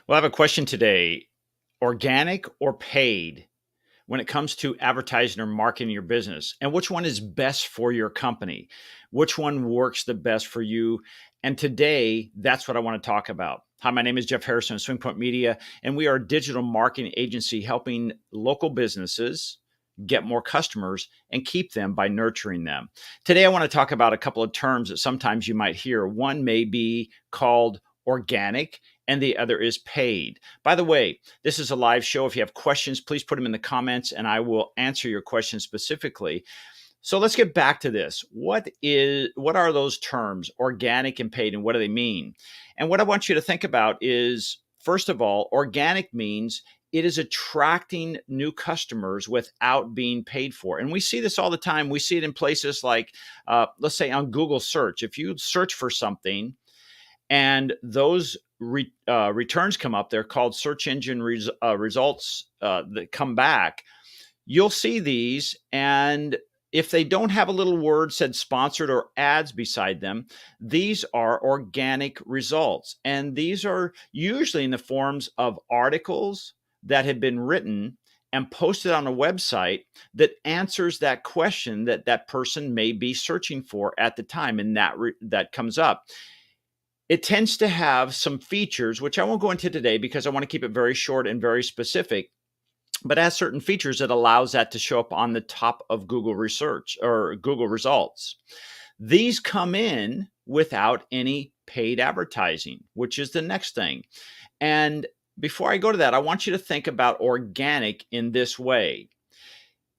Well, I have a question today. Organic or paid when it comes to advertising or marketing your business? And which one is best for your company? Which one works the best for you? And today, that's what I want to talk about. Hi, my name is Jeff Harrison of Swing Point Media, and we are a digital marketing agency helping local businesses get more customers and keep them by nurturing them. Today, I want to talk about a couple of terms that sometimes you might hear. One may be called organic, and the other is paid. By the way, this is a live show. If you have questions, please put them in the comments and I will answer your questions specifically. So let's get back to this. What are those terms, organic and paid, and what do they mean? And what I want you to think about is, first of all, organic means it is attracting new customers without being paid for. And we see this all the time. We see it in places like, let's say on Google search. If you search for something, and those returns come up. They're called search engine results that come back. You'll see these, and if they don't have a little word said sponsored or ads beside them, these are organic results. And these are usually in the forms of articles that have been written and posted on a website that answers that question that that person may be searching for at the time, and that comes up. It tends to have some features, which I won't go into today because I want to keep it very short and very specific, but has certain features that allows that to show up on the top of Google research or Google results. These come in without any paid advertising, which is the next thing. And before I go to that, I want you to think about organic in this way.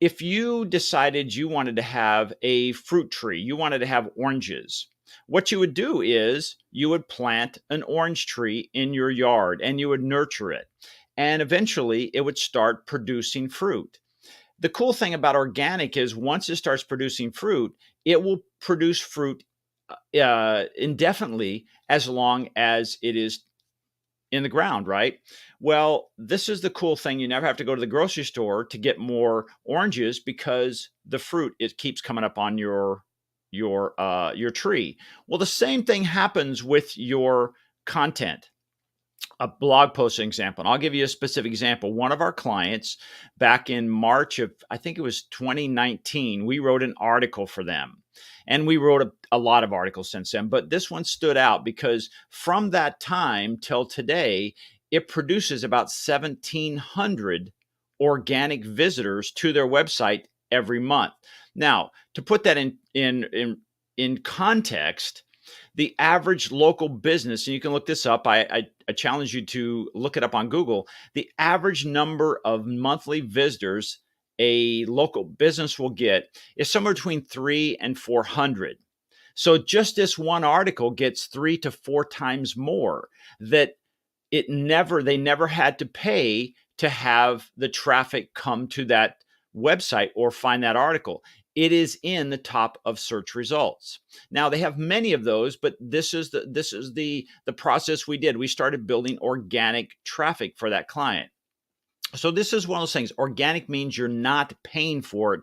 If you decided you wanted to have a fruit tree, you wanted to have oranges, what you would do is you would plant an orange tree in your yard and you would nurture it. And eventually it would start producing fruit. The cool thing about organic is once it starts producing fruit, it will produce fruit indefinitely as long as it is in the ground, right? Well, this is the cool thing. You never have to go to the grocery store to get more oranges because the fruit, it keeps coming up on your tree. Well, the same thing happens with your content. A blog post example, and I'll give you a specific example. One of our clients back in March of, I think it was 2019, we wrote an article for them. And we wrote a lot of articles since then, but this one stood out because from that time till today, it produces about 1,700 organic visitors to their website every month. Now, to put that in context, the average local business, and you can look this up. I challenge you to look it up on Google. The average number of monthly visitors a local business will get is somewhere between 3 and 400. So just this one article gets 3 to 4 times more. That they never had to pay to have the traffic come to that website or find that article. It is in the top of search results. Now they have many of those, but this is the process we did. We started building organic traffic for that client. So this is one of those things. Organic means you're not paying for it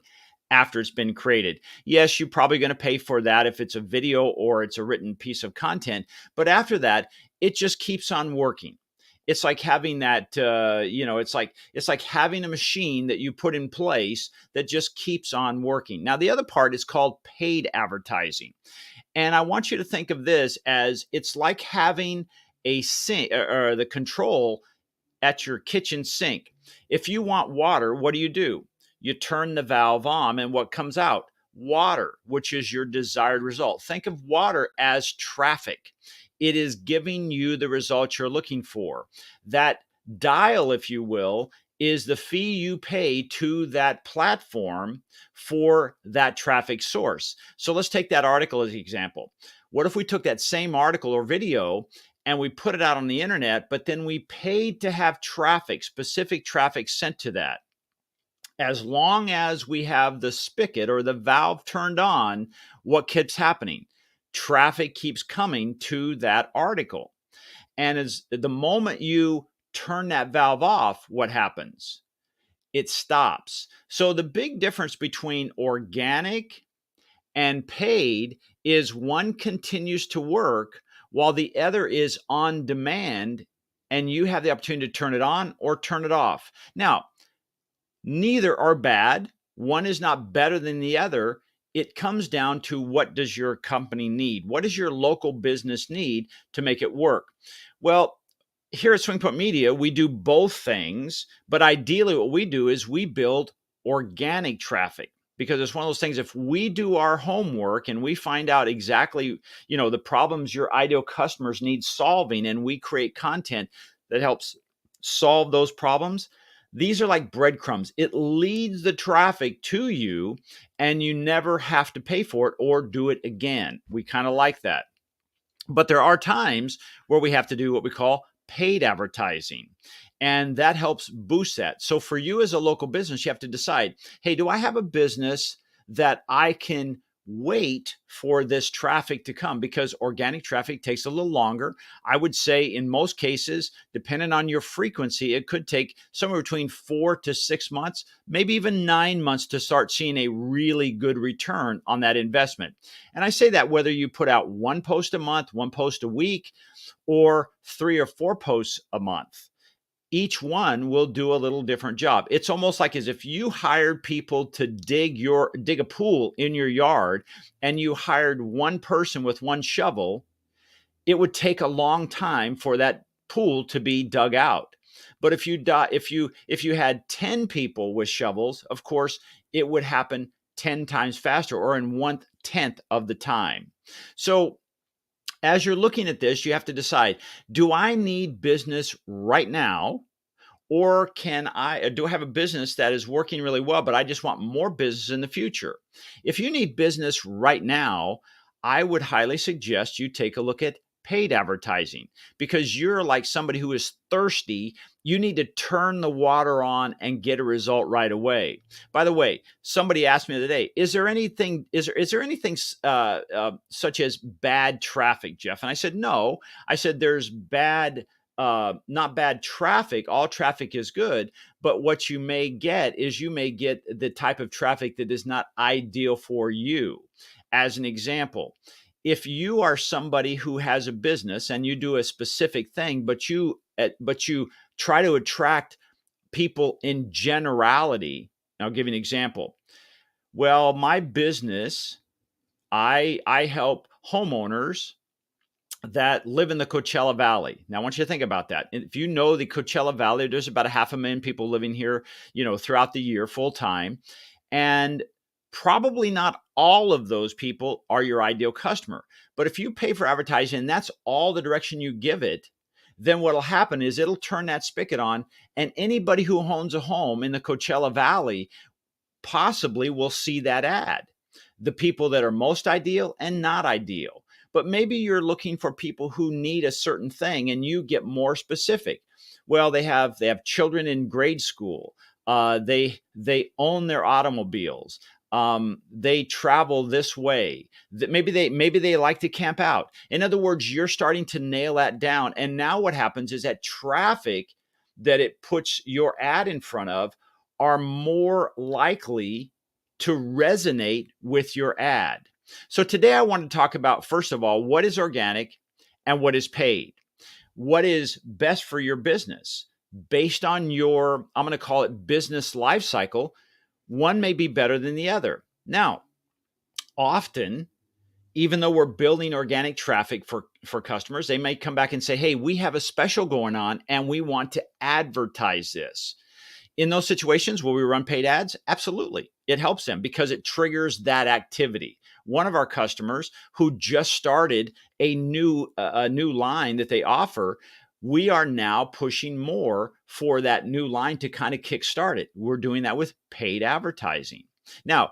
after it's been created. Yes, you're probably going to pay for that if it's a video or it's a written piece of content, but after that, it just keeps on working. It's like having that, it's like having a machine that you put in place that just keeps on working. Now, the other part is called paid advertising. And I want you to think of this as it's like having a sink or the control at your kitchen sink. If you want water, what do? You turn the valve on, and what comes out? Water, which is your desired result. Think of water as traffic. It is giving you the results you're looking for. That dial, if you will, is the fee you pay to that platform for that traffic source. So let's take that article as an example. What if we took that same article or video and we put it out on the internet, but then we paid to have traffic, specific traffic sent to that? As long as we have the spigot or the valve turned on, what keeps happening? Traffic keeps coming to that article. And as the moment you turn that valve off, what happens? It stops. So the big difference between organic and paid is one continues to work while the other is on demand and you have the opportunity to turn it on or turn it off. Now, neither are bad. One is not better than the other. It comes down to, what does your company need? What does your local business need to make it work? Well, here at Swing Point Media, we do both things, but ideally what we do is we build organic traffic, because it's one of those things. If we do our homework and we find out exactly, the problems your ideal customers need solving, and we create content that helps solve those problems, these are like breadcrumbs. It leads the traffic to you, and you never have to pay for it or do it again. We kind of like that. But there are times where we have to do what we call paid advertising, and that helps boost that. So for you as a local business, you have to decide, hey, do I have a business that I can wait for this traffic to come? Because organic traffic takes a little longer. I would say in most cases, depending on your frequency, it could take somewhere between 4 to 6 months, maybe even 9 months to start seeing a really good return on that investment. And I say that whether you put out one post a month, one post a week, or 3 or 4 posts a month. Each one will do a little different job. It's almost like as if you hired people to dig a pool in your yard, and you hired one person with one shovel. It would take a long time for that pool to be dug out. But if you had 10 people with shovels, of course, it would happen 10 times faster, or in 1/10 of the time. So as you're looking at this, you have to decide, do I need business right now? Or do I have a business that is working really well, but I just want more business in the future? If you need business right now, I would highly suggest you take a look at paid advertising, because you're like somebody who is thirsty. You need to turn the water on and get a result right away. By the way, somebody asked me the other day, is there anything such as bad traffic, Jeff? And I said, no. I said, there's not bad traffic. All traffic is good, but what you may get is the type of traffic that is not ideal for you. As an example, if you are somebody who has a business and you do a specific thing, but you try to attract people in generality. I'll give you an example. Well, my business, I help homeowners that live in the Coachella Valley. Now, I want you to think about that. If you know the Coachella Valley, there's about 500,000 people living here, throughout the year, full time. And probably not all of those people are your ideal customer. But if you pay for advertising and that's all the direction you give it, then what'll happen is it'll turn that spigot on, and anybody who owns a home in the Coachella Valley possibly will see that ad. The people that are most ideal and not ideal. But maybe you're looking for people who need a certain thing, and you get more specific. Well, they have children in grade school. They own their automobiles. They travel this way. Maybe they like to camp out. In other words, you're starting to nail that down. And now what happens is that traffic that it puts your ad in front of are more likely to resonate with your ad. So today I want to talk about, first of all, what is organic and what is paid. What is best for your business based on your, I'm going to call it business life cycle. One may be better than the other. Now, often, even though we're building organic traffic for customers, they may come back and say, hey, we have a special going on and we want to advertise this. In those situations, will we run paid ads? Absolutely. It helps them because it triggers that activity. One of our customers who just started a new line that they offer, we are now pushing more for that new line to kind of kickstart it. We're doing that with paid advertising. Now,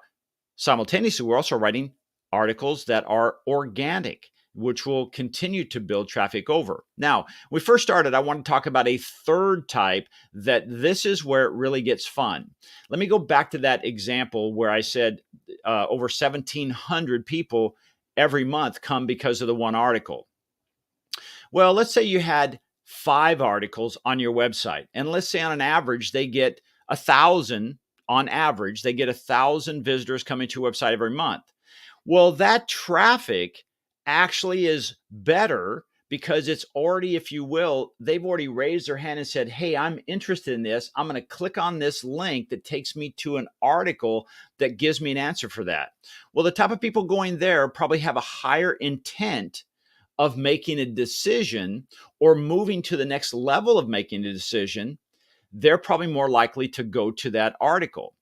simultaneously, we're also writing articles that are organic, which will continue to build traffic over. Now, when we first started, I want to talk about a third type that this is where it really gets fun. Let me go back to that example where I said over 1,700 people every month come because of the one article. Well, let's say you had 5 articles on your website, and let's say on an average, they get 1,000 on average, they get 1,000 visitors coming to your website every month. Well, that traffic actually is better because it's already, if you will, they've already raised their hand and said, hey, I'm interested in this. I'm going to click on this link that takes me to an article that gives me an answer for that. Well, the type of people going there probably have a higher intent of making a decision or moving to the next level of making a decision. They're probably more likely to go to that article.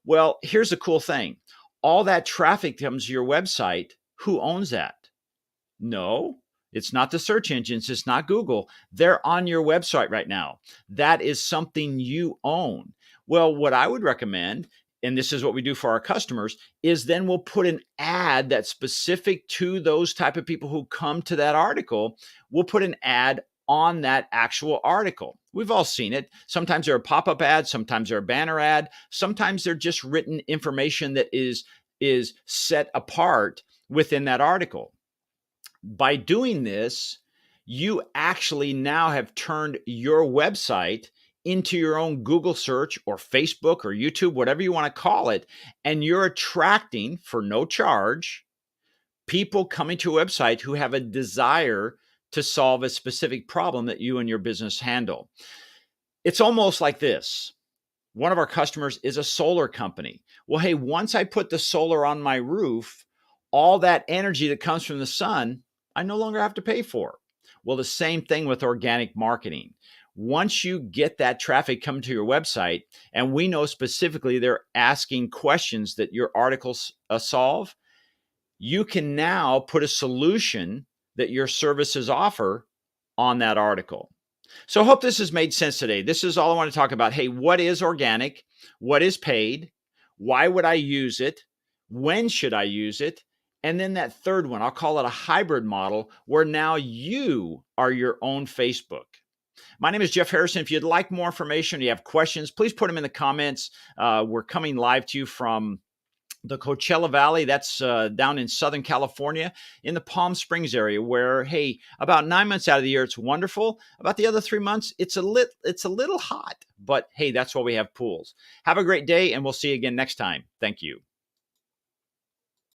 Well, here's the cool thing. All that traffic comes to your website. Who owns that? No, it's not the search engines. It's not Google. They're on your website right now. That is something you own. Well, what I would recommend, and this is what we do for our customers, is then we'll put an ad that's specific to those type of people who come to that article. We'll put an ad on that actual article. We've all seen it. Sometimes they're a pop-up ad, sometimes they're a banner ad, sometimes they're just written information that is set apart within that article. By doing this, you actually now have turned your website into your own Google search or Facebook or YouTube, whatever you want to call it, and you're attracting, for no charge, people coming to a website who have a desire to solve a specific problem that you and your business handle. It's almost like this. One of our customers is a solar company. Well, hey, once I put the solar on my roof, all that energy that comes from the sun, I no longer have to pay for. Well, the same thing with organic marketing. Once you get that traffic coming to your website, and we know specifically they're asking questions that your articles solve, you can now put a solution that your services offer on that article. So I hope this has made sense today. This is all I want to talk about. Hey, what is organic? What is paid? Why would I use it? When should I use it? And then that third one, I'll call it a hybrid model, where now you are your own Facebook. My name is Jeff Harrison. If you'd like more information, you have questions, please put them in the comments. We're coming live to you from the Coachella Valley. That's down in Southern California, in the Palm Springs area, where, hey, about 9 months out of the year, it's wonderful. About the other 3 months, it's a little hot. But hey, that's why we have pools. Have a great day, and we'll see you again next time. Thank you.